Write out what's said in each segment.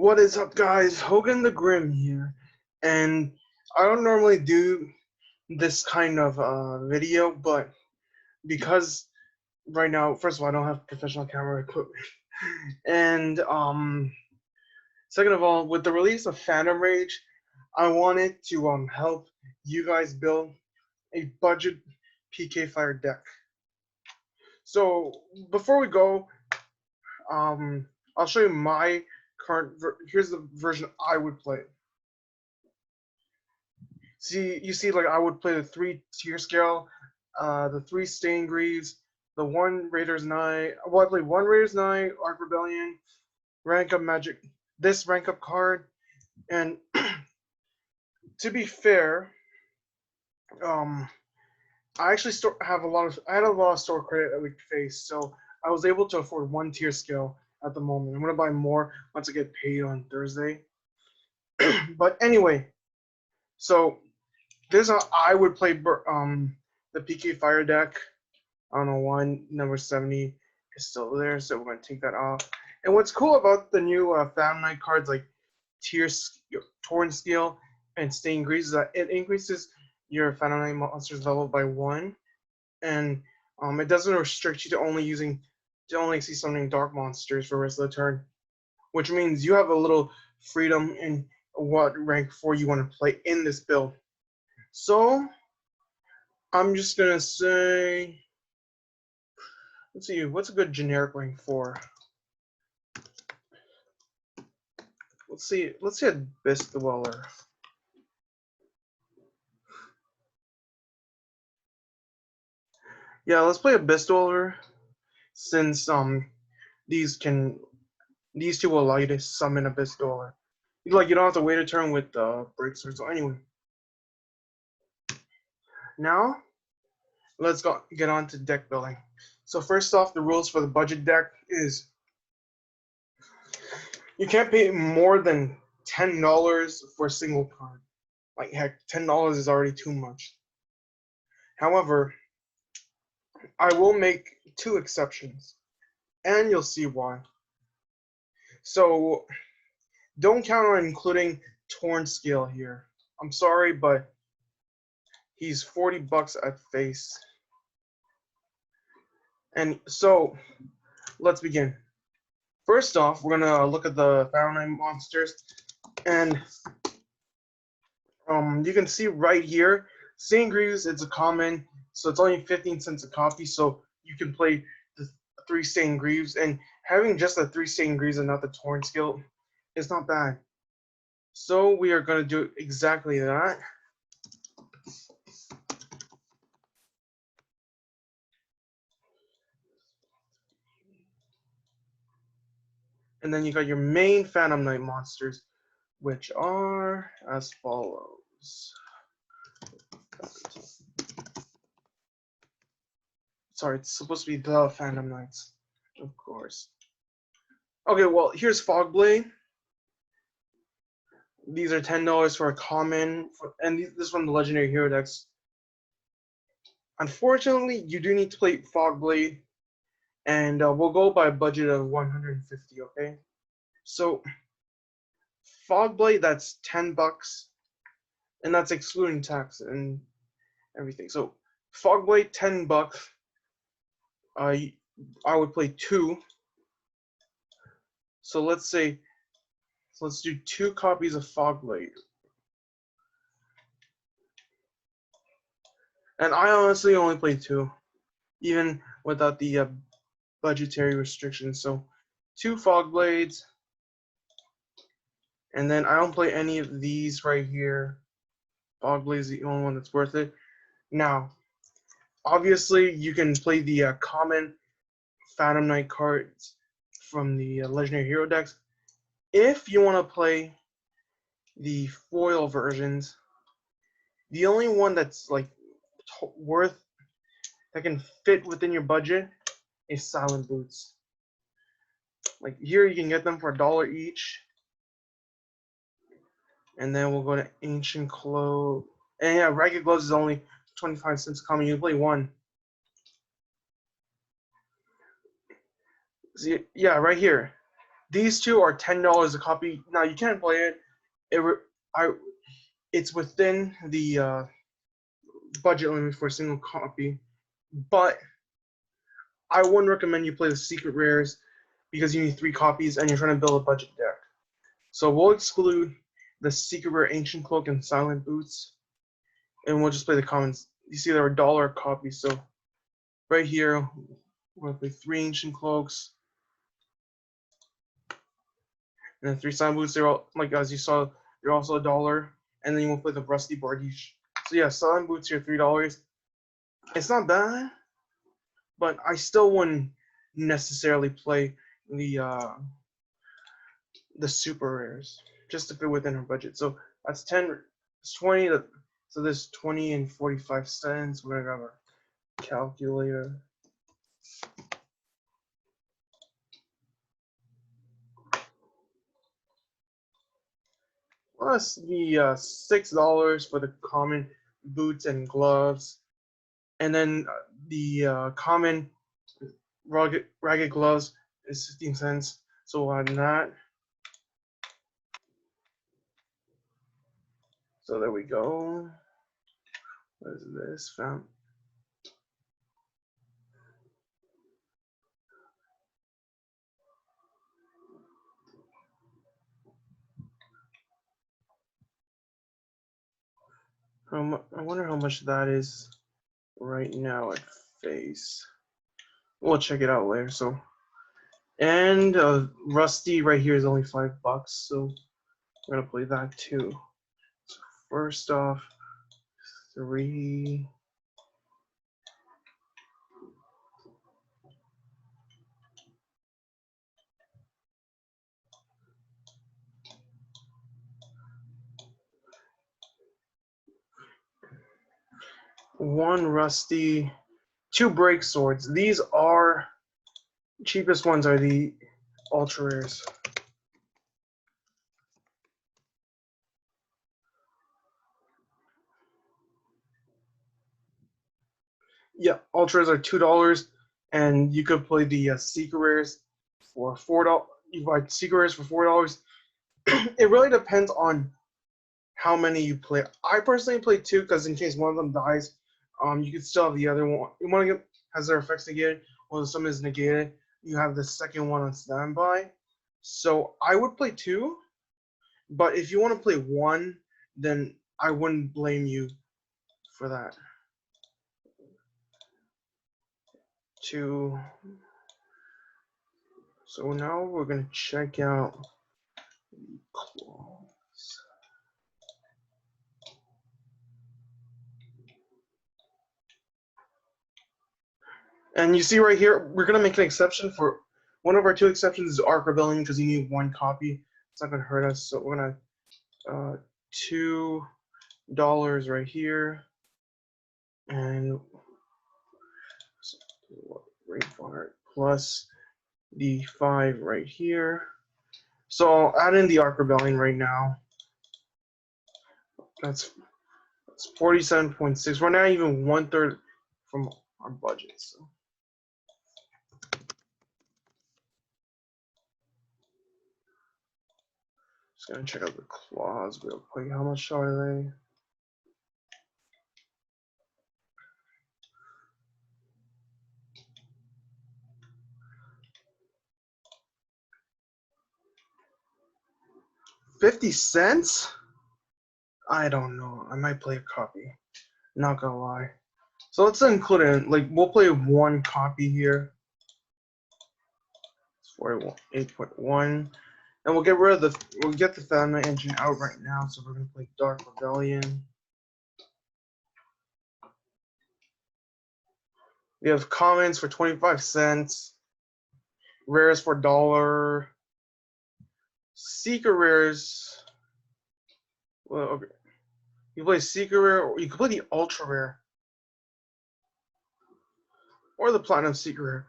What is up, guys? Hogan the Grim here, and I don't normally do this kind of video, but because right now, first of all, I don't have professional camera equipment, and second of all, with the release of Phantom Rage, I wanted to help you guys build a budget P.K Fire deck. So before we go, I'll show you my current. Here's the version I would play. You see, like I would play the 3-tier scale, the 3 Stained Greaves, the 1 Raiders Knight. Well, I play 1 Raiders Knight, Arc Rebellion, rank up Magic, this rank up card, and to be fair, I actually have I had a lot of store credit that we faced, so I was able to afford 1 tier scale at the moment. I'm gonna buy more once I get paid on Thursday. But anyway, so this is how I would play the PK Fire deck. I don't know why number 70 is still there, so we're gonna take that off. And what's cool about the new Phantom Knight cards like Torn Scale and Stained Greaves is that it increases your Phantom Knight monsters level by 1, and it doesn't restrict you to only see something dark monsters for the rest of the turn, which means you have a little freedom in what rank 4 you want to play in this build. So I'm just gonna say, let's see, what's a good generic rank 4? Let's see Abyss Dweller. Yeah, let's play Abyss Dweller, since these two will allow you to summon Abyss Dweller. You don't have to wait a turn with Break Sword. So anyway, now let's get on to deck building. So first off, the rules for the budget deck is you can't pay more than $10 for a single card. Like heck, $10 is already too much. However, I will make 2 exceptions, and you'll see why. So don't count on including Torn Scale here. I'm sorry, but he's $40 at face. And so let's begin. First off, we're gonna look at the Phantom Knight monsters, and you can see right here, Stained Greaves, it's a common, so it's only 15 cents a copy, so you can play the 3 Stained Greaves, and having just the 3 Stained Greaves and not the Torn Scale is not bad. So we are going to do exactly that. And then you got your main Phantom Knight monsters, which are as follows. Sorry, it's supposed to be the Phantom Knights, of course. Okay, well, here's Fogblade. These are $10 for a common, and this one the Legendary Hero decks. Unfortunately, you do need to play Fogblade, and we'll go by a budget of 150. Okay, so Fogblade, that's $10, and that's excluding tax and everything. So Fogblade, $10. I would play 2. So let's do 2 copies of Fogblade. And I honestly only play 2, even without the budgetary restrictions. So 2 Fogblades, and then I don't play any of these right here. Fogblade is the only one that's worth it. Now, obviously, you can play the common Phantom Knight cards from the Legendary Hero decks. If you want to play the foil versions, the only one that's like that can fit within your budget is Silent Boots. Like here, you can get them for $1 each. And then we'll go to Ancient Clothes. And yeah, Ragged Gloves is only 25 cents common. You play 1. See, yeah, right here. These two are $10 a copy. Now you can't play it. It's within the budget limit for a single copy, but I wouldn't recommend you play the secret rares because you need 3 copies and you're trying to build a budget deck. So we'll exclude the secret rare ancient cloak and silent boots, and we'll just play the commons. You see they're $1 a copy, so right here we're gonna play 3 ancient cloaks and then 3 silent boots. They're all, like as you saw, they're also $1, and then you will play the rusty bardiche. So yeah, silent boots here $3. It's not bad, but I still wouldn't necessarily play the super rares just to fit within her budget. So that's 10, it's 20. So there's 20 and 45 cents. We're gonna have our calculator. Plus the $6 for the common boots and gloves, and then the common ragged gloves is 15 cents. So we'll add that. So there we go. What is this? Found. I wonder how much that is right now at face. We'll check it out later. So, and Rusty right here is only $5, so we're gonna play that too. So first off, 3. One Rusty, 2 break swords. These are cheapest ones are the ultra rares. Yeah, ultras are $2, and you could play the secret rares for $4. You buy secret rares for $4. It really depends on how many you play. I personally play 2 because in case one of them dies, you can still have the other one. One of them has their effects negated, or some is negated. You have the second one on standby. So I would play 2, but if you want to play 1, then I wouldn't blame you for that. 2. So now we're gonna check out claws. And you see right here, we're gonna make an exception for one of our 2 exceptions is Arc Rebellion because you need 1 copy. It's not gonna hurt us. So we're gonna $2 right here, and Rainfire plus the 5 right here. So I'll add in the Arc Rebellion right now. That's 47.6. We're not even 1/3 from our budget. So. Just gonna check out the claws real quick. How much are they? $0.50? I don't know. I might play a copy. Not gonna lie. So let's include it. Like we'll play 1 copy here. It's 48.1. And we'll get rid of we'll get the Family Engine out right now. So we're gonna play Dark Rebellion. We have commons for 25 cents. Rares for $1. Secret rares. Well, okay. You play secret rare, or you can play the ultra rare, or the platinum secret rare.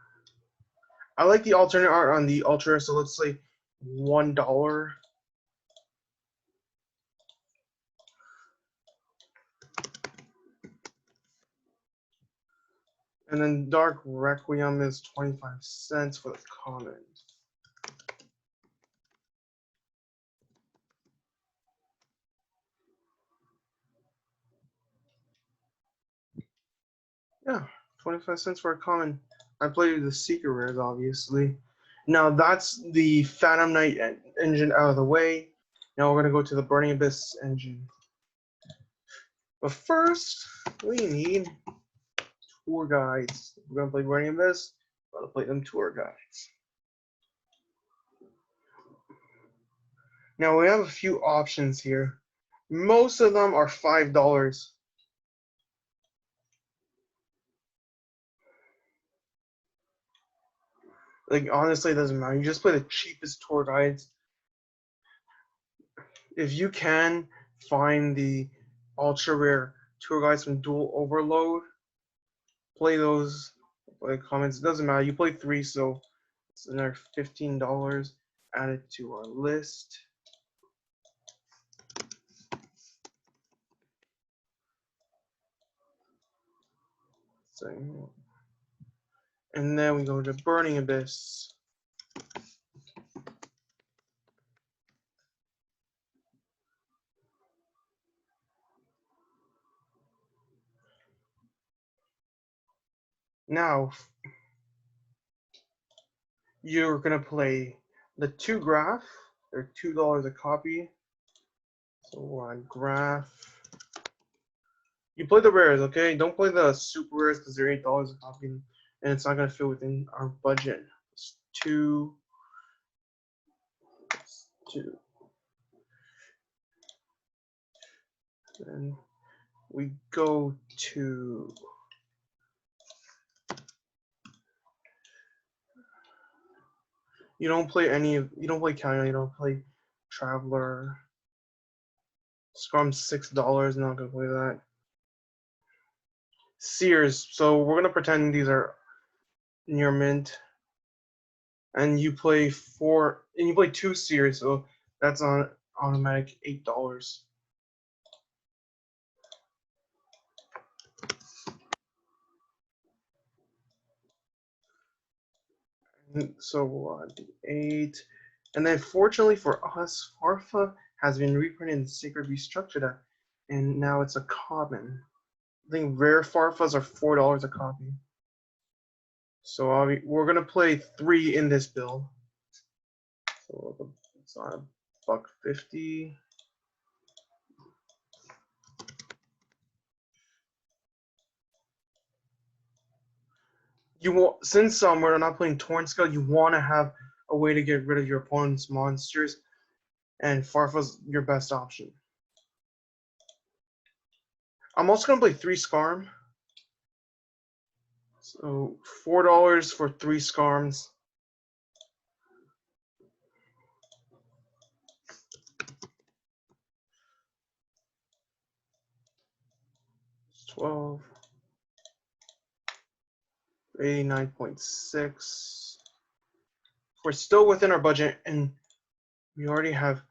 I like the alternate art on the ultra rare, so let's say $1. And then Dark Requiem is 25 cents for the common. Yeah, 25 cents for a common. I played the secret rares, obviously. Now that's the Phantom Knight engine out of the way. Now we're gonna go to the Burning Abyss engine. But first, we need tour guides. We're gonna play Burning Abyss. We're gonna play them tour guides. Now we have a few options here. Most of them are $5. Like honestly, it doesn't matter. You just play the cheapest tour guides. If you can find the ultra rare tour guides from Dual Overload, play those. Play comments. It doesn't matter. You play 3, so it's another $15 added to our list. So, and then we go to Burning Abyss. Now, you're gonna play the 2 graph. They're $2 a copy. So on graph. You play the rares, okay? Don't play the super rares because they're $8 a copy, and it's not gonna fit within our budget. It's 2. Then we go to you don't play Canyon, you don't play Traveler. Scrum's $6, not gonna play that. Sears, so we're gonna pretend these are near mint. And you play 2 Sears, so that's on automatic $8. So the 8. And then fortunately for us, Farfa has been reprinted in Sacred Restructured, and now it's a common. I think rare Farfas are $4 a copy. So we're gonna play 3 in this build. So it's on $1.50. Since we're not playing Torn Scale, you want to have a way to get rid of your opponent's monsters, and Farfa's your best option. I'm also gonna play 3 Scarm. So $4 for 3 Scarms. It's 12. 89.6. We're still within our budget, and we already have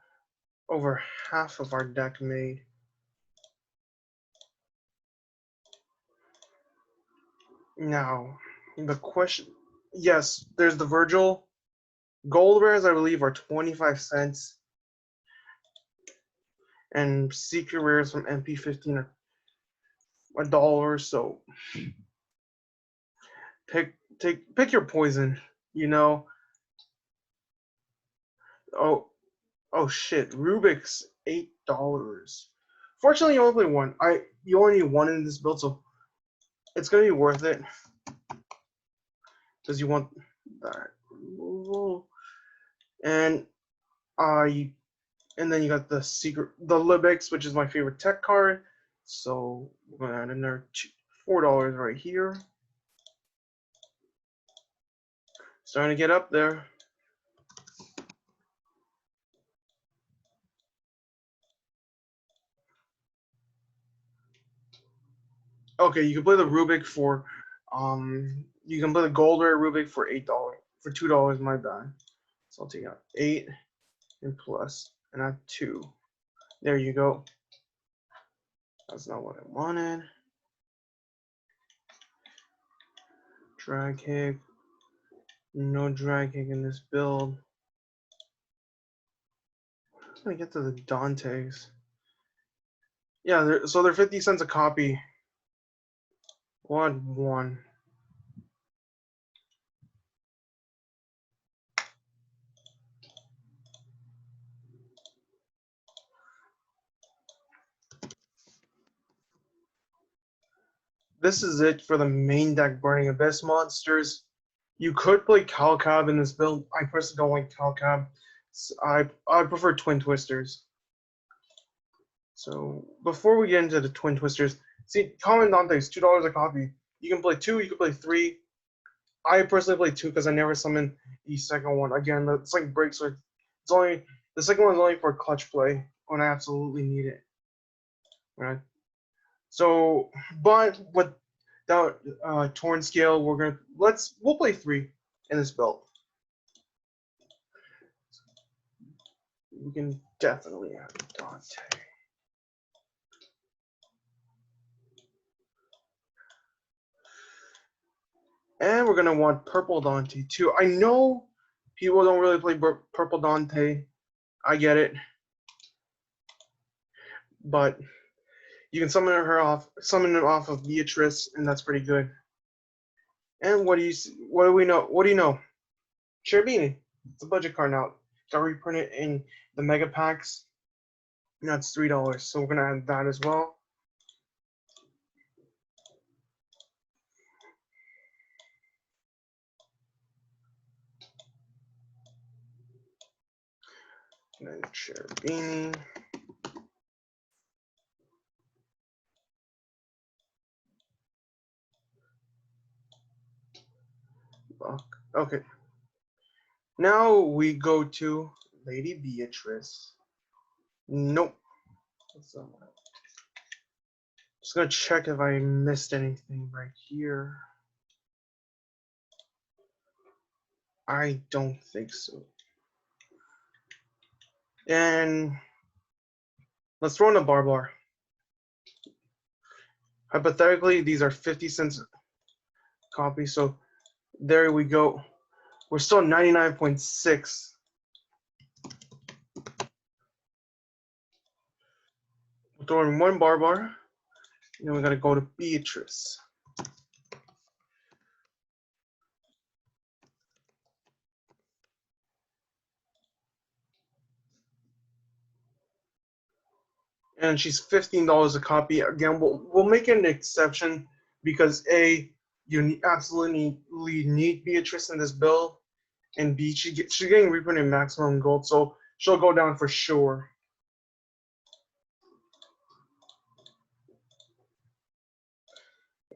over half of our deck made. Now, the question, yes, there's the Virgil. Gold rares, I believe, are 25 cents. And secret rares from MP15 are $1. So pick your poison, you know. Oh shit, Rubik's $8. Fortunately, you only play 1. You only need 1 in this build, so it's gonna be worth it because you want that removal, and then you got the Libix, which is my favorite tech card. So we're gonna add another $4 right here. Starting to get up there. Okay, you can play the Rubik for you can play the gold rare Rubik for $8. For $2, my bad. So I'll take out 8 and plus and add 2. There you go. That's not what I wanted. Drag kick. No drag kick in this build. I'm gonna get to the Dantes. Yeah, so they're 50 cents a copy. 1. This is it for the main deck Burning Abyss monsters. You could play Calcab in this build. I personally don't like Calcab. I prefer Twin Twisters. So before we get into the Twin Twisters, see, Commandante is $2 a copy. You can play 2, you can play 3. I personally play 2 because I never summon the second one. Again, it's like break, so it's only the second one is only for clutch play when I absolutely need it. Right. So, but with that torn scale, we'll play 3 in this build. We can definitely have Dante. And we're gonna want Purple Dante too. I know people don't really play Purple Dante. I get it, but you can summon it off of Beatrice, and that's pretty good. And what do we know? What do you know? Cherubini. It's a budget card now. Got reprinted in the mega packs. And that's $3. So we're gonna add that as well. And then Cherubini. Okay. Now we go to Lady Beatrice. Nope. Just gonna check if I missed anything right here. I don't think so. And let's throw in a Barbar. Hypothetically, these are 50 cents copies, so there we go. We're still 99.6. We're throwing one Barbar, and then we gotta go to Beatrice. And she's $15 a copy. Again, we'll make an exception because A, you absolutely need Beatrice in this build, and B, she's getting reprinted maximum gold, so she'll go down for sure.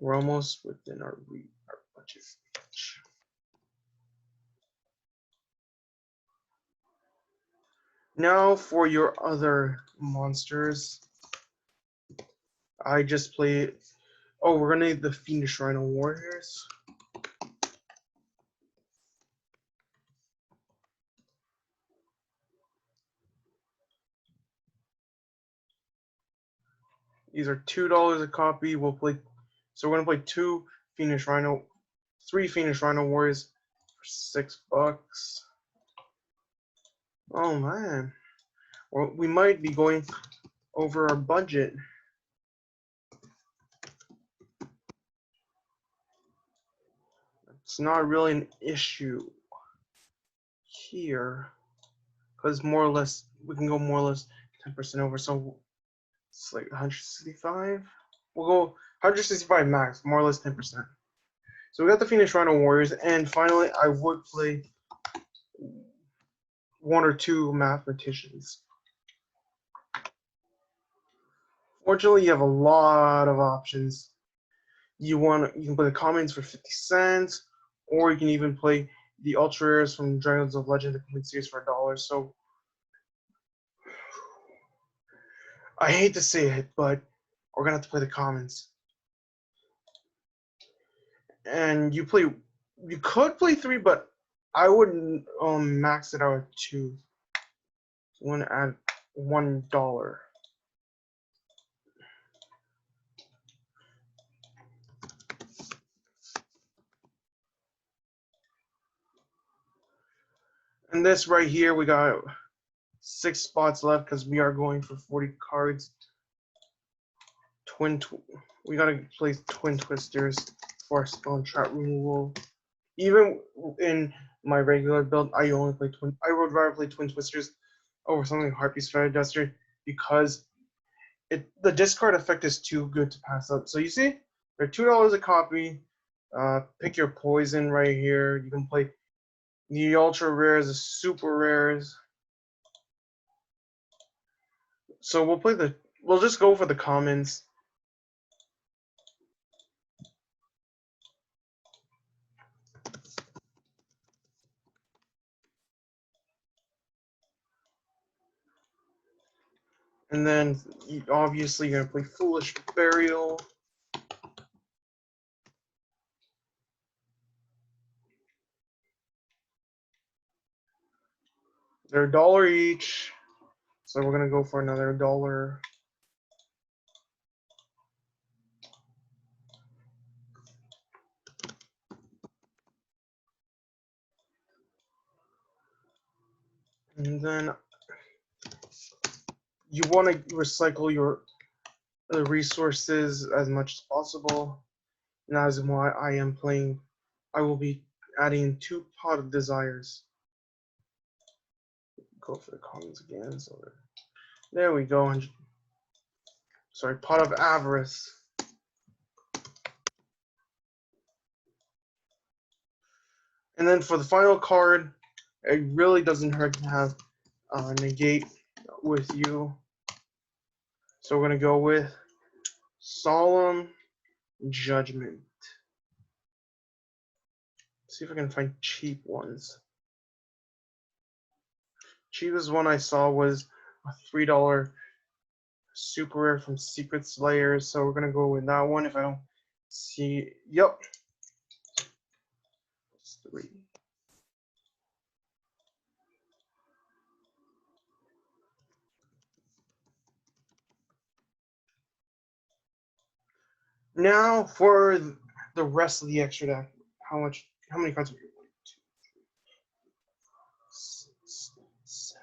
We're almost within our budget. Now for your other monsters. I just played. Oh, we're gonna need the Fiendish Rhino Warriors. These are $2 a copy. We'll play. So we're gonna play 3 Fiendish Rhino Warriors for $6. Oh man, well, we might be going over our budget. It's not really an issue here because more or less we can go more or less 10% over. So it's like 165. We'll go 165 max, more or less 10%. So we got the Fiendish Rhino Warriors, and finally I would play 1 or 2 mathematicians. Fortunately, you have a lot of options. You can play the commons for 50 cents, or you can even play the ultra rares from Dragons of Legend, the complete series, for $1. So I hate to say it, but we're gonna have to play the commons. And you could play 3, but I wouldn't max it out at 2. You want to add $1. And this right here, we got 6 spots left because we are going for 40 cards. We gotta play Twin Twisters for our spell and trap removal. Even in my regular build, I only play Twin. I would rather play Twin Twisters over something like Heartbeat Strategizer because the discard effect is too good to pass up. So you see, they're $2 a copy. Pick your poison right here. You can play the ultra rares, the super rares. So we'll just go for the commons. And then obviously you're gonna play Foolish Burial. They're $1 each. So we're gonna go for another $1. And then you want to recycle your resources as much as possible. And that is why I am playing. I will be adding 2 Pot of Desires. Go for the commons again. So there we go. Sorry, Pot of Avarice. And then for the final card, it really doesn't hurt to have negate with you. So we're gonna go with Solemn Judgment. See if I can find cheap ones. Cheapest one I saw was a $3 super rare from Secret Slayers, so we're gonna go with that one. If I don't see, yep, it's 3. Now for the rest of the extra deck. How many cards are we? 1, 2, 3, 6, 7.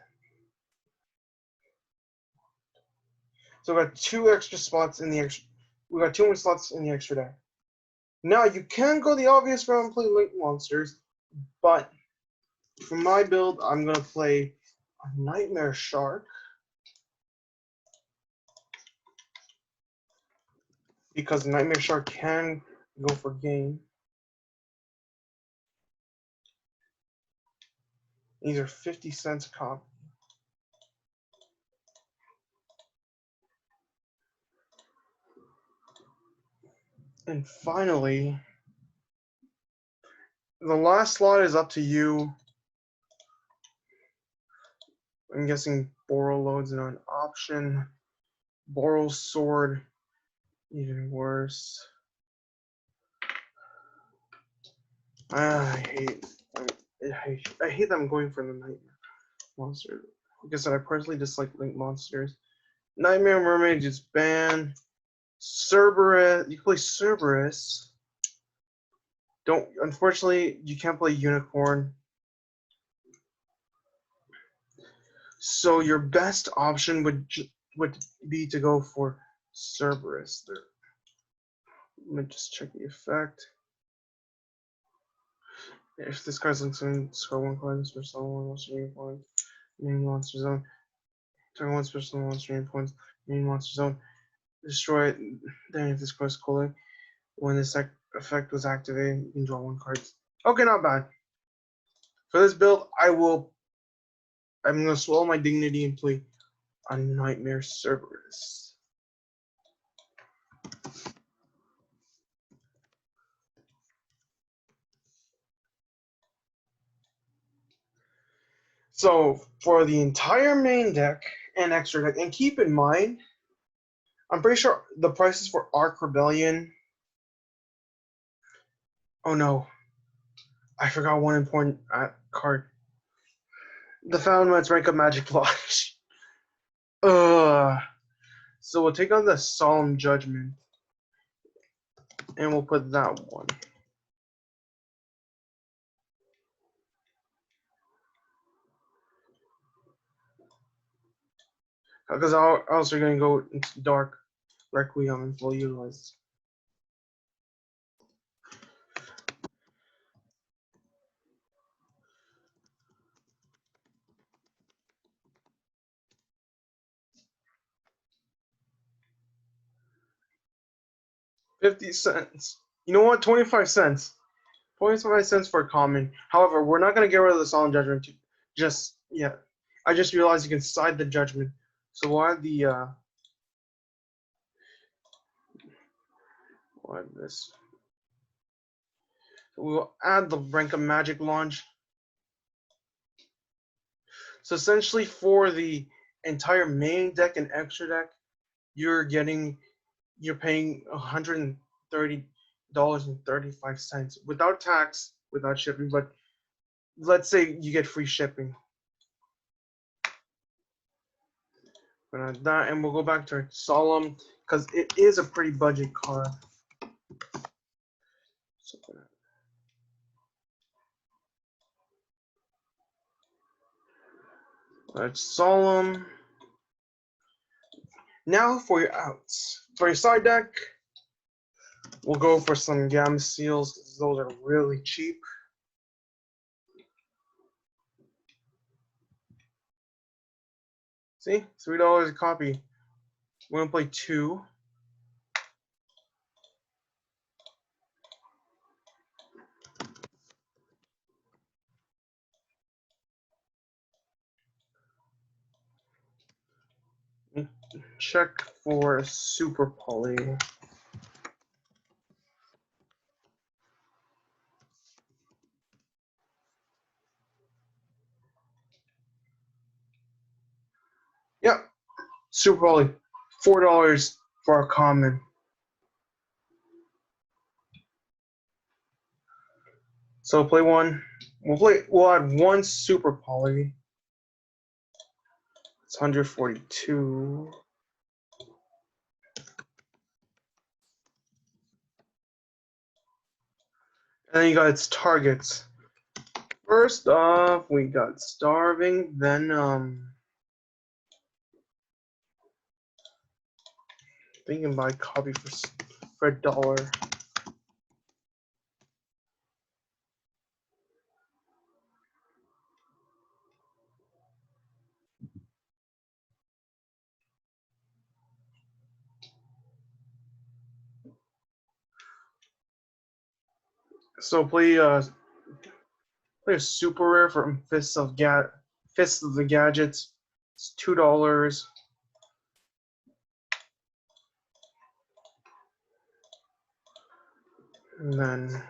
So we got 2 extra spots in the extra. We got 2 more slots in the extra deck. Now you can go the obvious route and play Link Monsters, but for my build, I'm gonna play a Nightmare Shark because Nightmare Shark can go for game. These are 50 cents a copy. And finally, the last slot is up to you. I'm guessing Borreload's not an option. Borrel's Sword, even worse. I hate that I'm going for the Nightmare Monster. Like I said, I personally dislike Link Monsters. Nightmare Mermaid is banned. Cerberus, you can play Cerberus. Unfortunately, you can't play Unicorn. So your best option would be to go for Cerberus. Let me just check the effect. If this card's linked to score 1 card, special 1 monster game points, main monster zone. Turn 1 special monster game points, main monster zone. Destroy it. Then if this card's calling, when this effect was activated, you can draw 1 card. Okay, not bad. For this build, I'm gonna swallow my dignity and play a Nightmare Cerberus. So for the entire main deck and extra deck, and keep in mind, I'm pretty sure the prices for Ark Rebellion. Oh no, I forgot one important card. The Foundman's Rank of Magic Lodge. So we'll take on the Solemn Judgment, and we'll put that one. Because else we're going to go into Dark Requiem and we'll utilize 50 cents. You know what? 25 cents. 25 cents for a common. However, we're not gonna get rid of the solemn judgment just yet. I just realized you can side the judgment. So we'll add we'll add this. So we'll add the rank of magic launch. So essentially for the entire main deck and extra deck, you're paying $130.35 without tax, without shipping, but let's say you get free shipping. That, and we'll go back to our solemn because it is a pretty budget card. So, that's solemn. Now for your outs. For your side deck, we'll go for some Gamma Seals because those are really cheap. See, $3 a copy. We're gonna play 2. Check for Super Poly. Yep, Super Poly. $4 for a common. So play one. We'll add one Super Poly. It's 142. And then you got its targets. First off, we got Starving, Venom. I think you can buy a copy for $1. So play a super rare for Fists of the Gadgets. It's $2. And then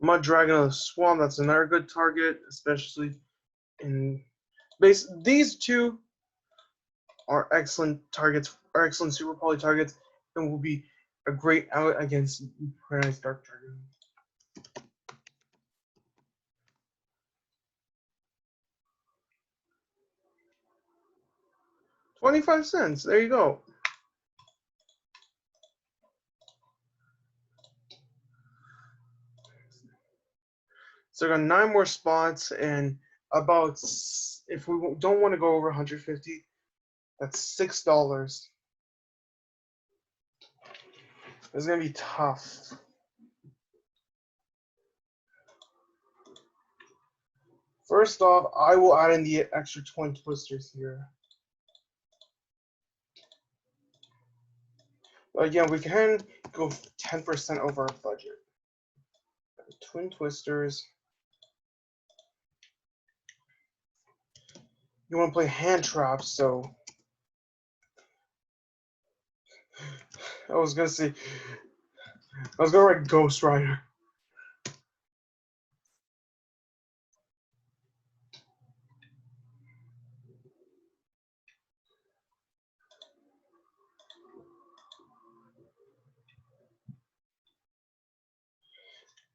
Mud Dragon of the Swamp, that's another good target, especially in base. These two are excellent targets, are excellent Super Poly targets, and will be a great out against Paradise Dark Dragon. $0.25. There you go. So I got 9 more spots, and about, if we don't want to go over 150, that's $6. It's gonna be tough. First off, I will add in the extra 20 twisters here. But again, we can go 10% over our budget. Twin twisters. You want to play hand traps, so I was gonna write Ghost Rider.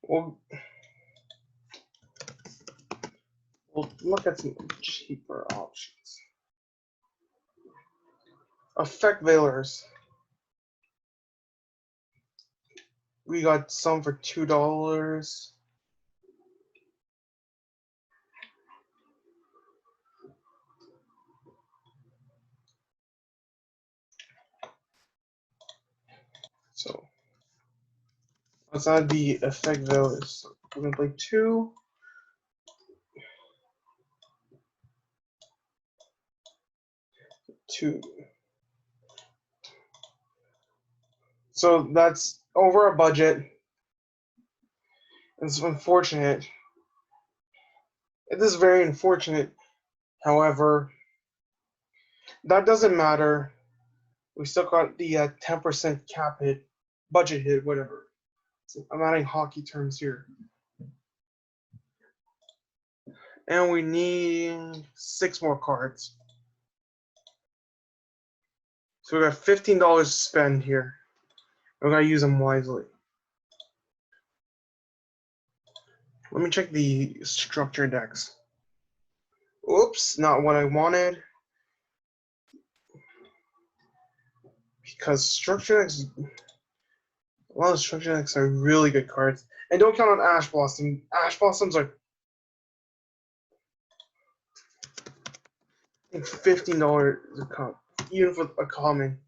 We'll look at some cheaper options. Effect Veilers. We got some for $2. So let's add the Effect Veilers. So we're gonna play 2. So that's over our budget. It's unfortunate. It is very unfortunate. However, that doesn't matter. We still got the 10% cap hit, budget hit, whatever. So I'm adding hockey terms here. And we need 6 more cards. So we got $15 to spend here. We gotta use them wisely. Let me check the structure decks. Oops, not what I wanted. Because structure decks, a lot of structure decks are really good cards. And don't count on Ash Blossom. Ash Blossoms are $15 a cup, even for a common.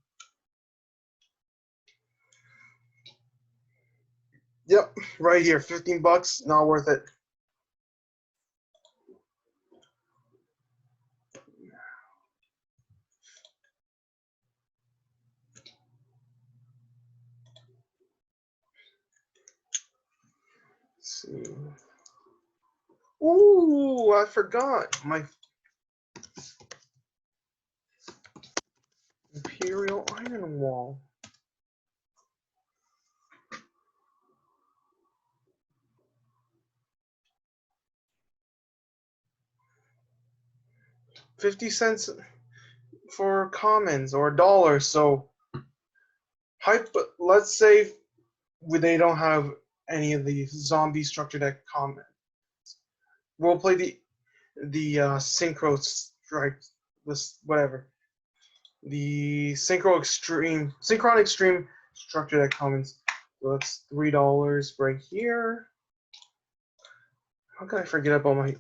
Yep, right here, 15 bucks, not worth it. Let's see. Ooh, I forgot my Imperial Iron Wall. $0.50 for commons or $1. So, let's say they don't have any of the zombie structure deck commons. We'll play the synchro strike, this whatever. The synchronic extreme structure deck commons. So that's $3 right here. How can I forget about my?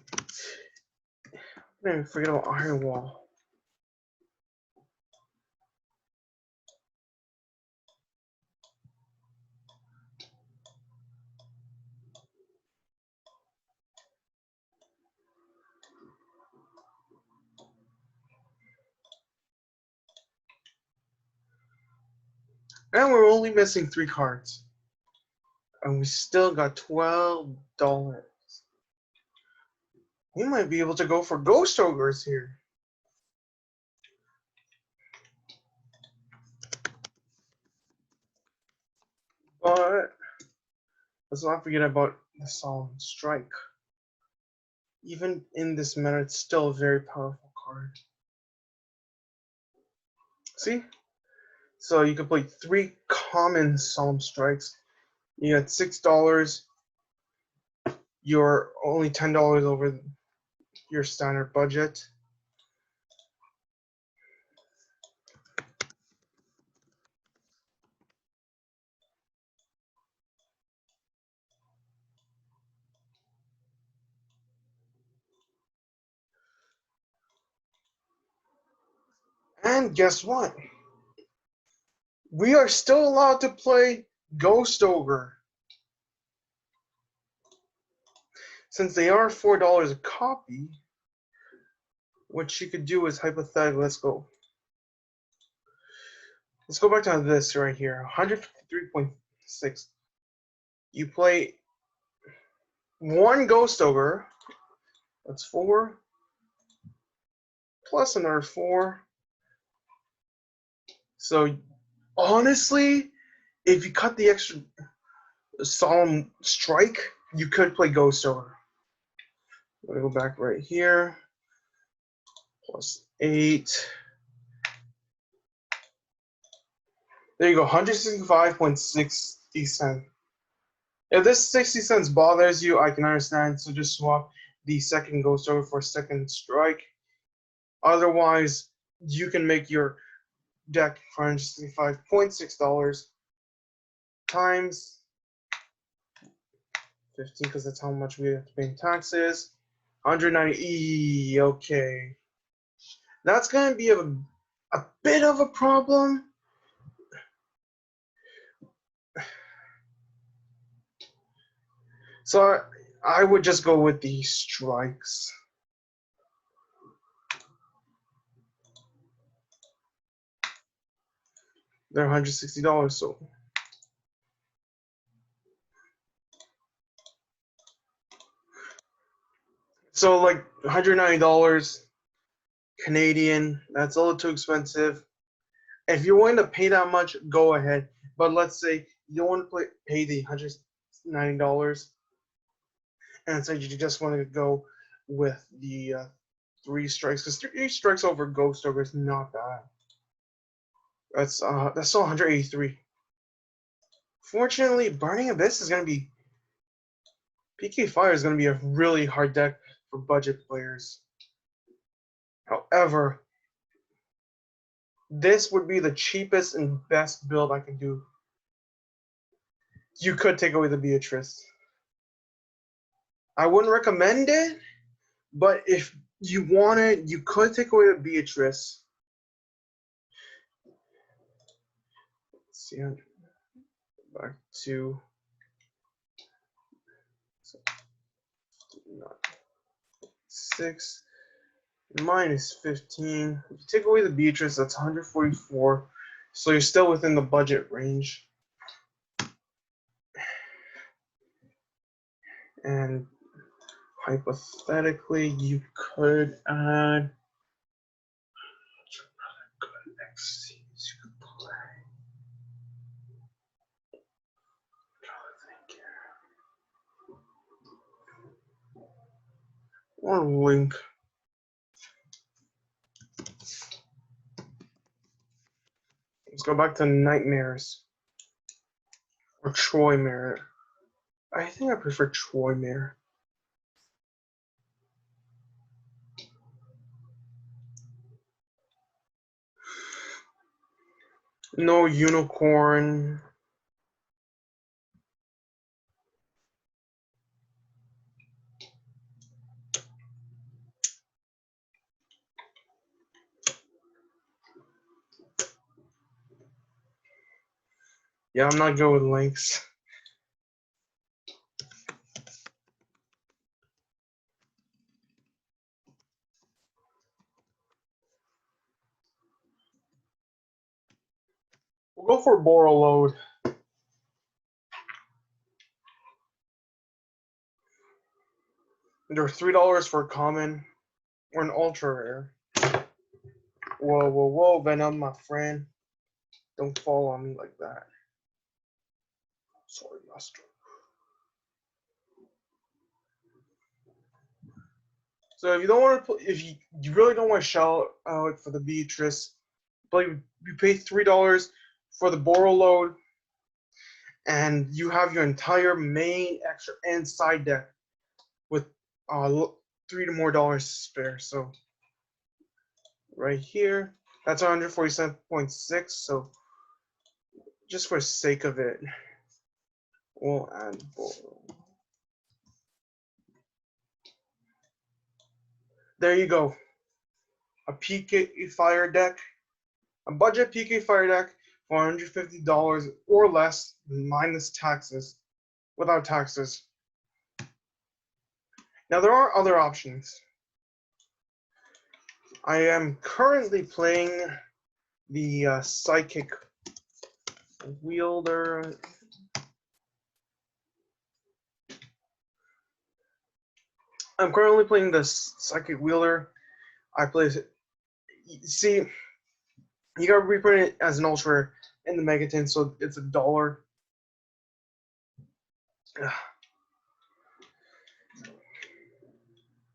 I didn't forget about Iron Wall. And we're only missing 3 cards. And we still got $12. We might be able to go for Ghost Ogres here. But let's not forget about the Solemn Strike. Even in this meta, it's still a very powerful card. See? So you can play 3 common Solemn Strikes. You got $6. You're only $10 over your standard budget. And guess what? We are still allowed to play Ghost Ogre. Since they are $4 a copy, what you could do is hypothetically, let's go back to this right here, 153.6. You play 1 Ghost Ogre, that's 4, plus another 4. So honestly, if you cut the extra Solemn Strike, you could play Ghost Ogre. I'm gonna go back right here, plus 8. There you go, 165.60 cents. If this 60 cents bothers you, I can understand. So just swap the second Ghost Ogre for second Strike. Otherwise, you can make your deck for $165.6 times 15, because that's how much we have to pay in taxes. 190. Okay. That's going to be a bit of a problem. So I would just go with the strikes. They're $160, so So like $190 Canadian. That's a little too expensive. If you're willing to pay that much, go ahead. But let's say you don't want to pay the $190, and so you just want to go with the 3 strikes, because 3 strikes over Ghost Ogre is not bad. That's still 183. Fortunately, Burning Abyss is gonna be P.K Fire is gonna be a really hard deck for budget players. However, this would be the cheapest and best build I can do. You could take away the Beatrice. I wouldn't recommend it, but if you want it, you could take away the Beatrice. Let's see, back to 6 minus 15. If you take away the Beatrice, that's 144. So you're still within the budget range. And hypothetically, you could add good XCs you could play. Or Link. Let's go back to Nightmares. Or Troy Mare. I think I prefer Troy Mare. No Unicorn. Yeah, I'm not good with links. We'll go for Borrow Load. They're $3 for a common or an ultra rare. Whoa, whoa, whoa, Venom, my friend. Don't fall on me like that. Sorry, Master. So if you don't want to, if you really don't want to shell out for the Beatrice, but you pay $3 for the Borrow Load, and you have your entire main, extra, and side deck with $3 more to spare. So right here, that's 147.6. So just for sake of it, we'll add Borrow. There you go. A P.K Fire deck, a budget P.K Fire deck for $150 or less, minus taxes, without taxes. Now there are other options. I am currently playing the Psychic Wielder. I'm currently playing the Psychic Wielder. I play. See, you gotta reprint it as an ultra in the Megaton, so it's $1.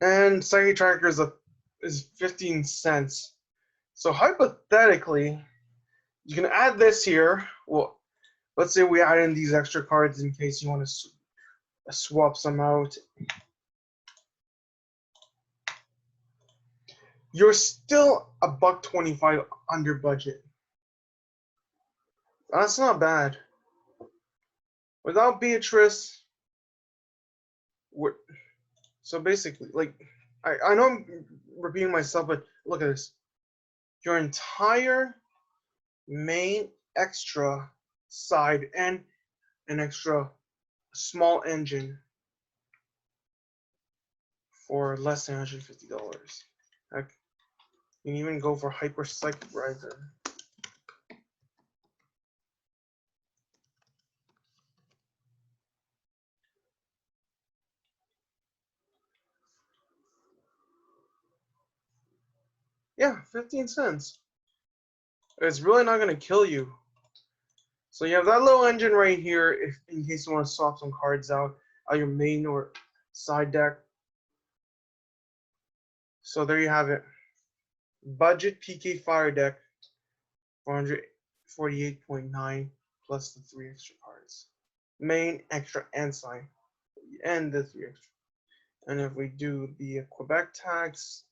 And Psychic Tracker is 15 cents. So hypothetically, you can add this here. Well, let's say we add in these extra cards in case you want to swap some out. You're still $1.25 under budget. That's not bad. Without Beatrice, so basically, like, I know I'm repeating myself, but look at this. Your entire main extra side and an extra small engine for less than $150. Heck, you can even go for Hyper Psychic Riser. Yeah, 15 cents. It's really not gonna kill you. So you have that little engine right here, if in case you want to swap some cards out your main or side deck. So there you have it. Budget PK Fire deck, 448.9 plus the 3 extra cards. Main, extra, and side. And the 3 extra. And if we do the Quebec tax,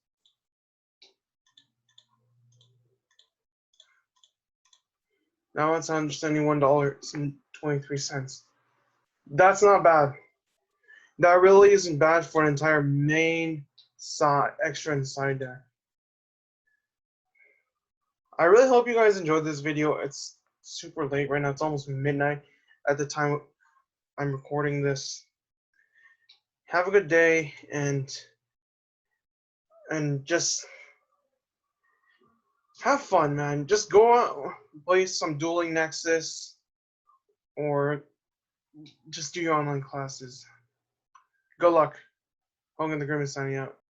now it's $171.23. That's not bad. That really isn't bad for an entire main, side, extra, and side deck. I really hope you guys enjoyed this video. It's super late right now. It's almost midnight at the time I'm recording this. Have a good day and just have fun, man. Just go out, play some Dueling Nexus, or just do your online classes. Good luck. Hogan the Grim is signing out.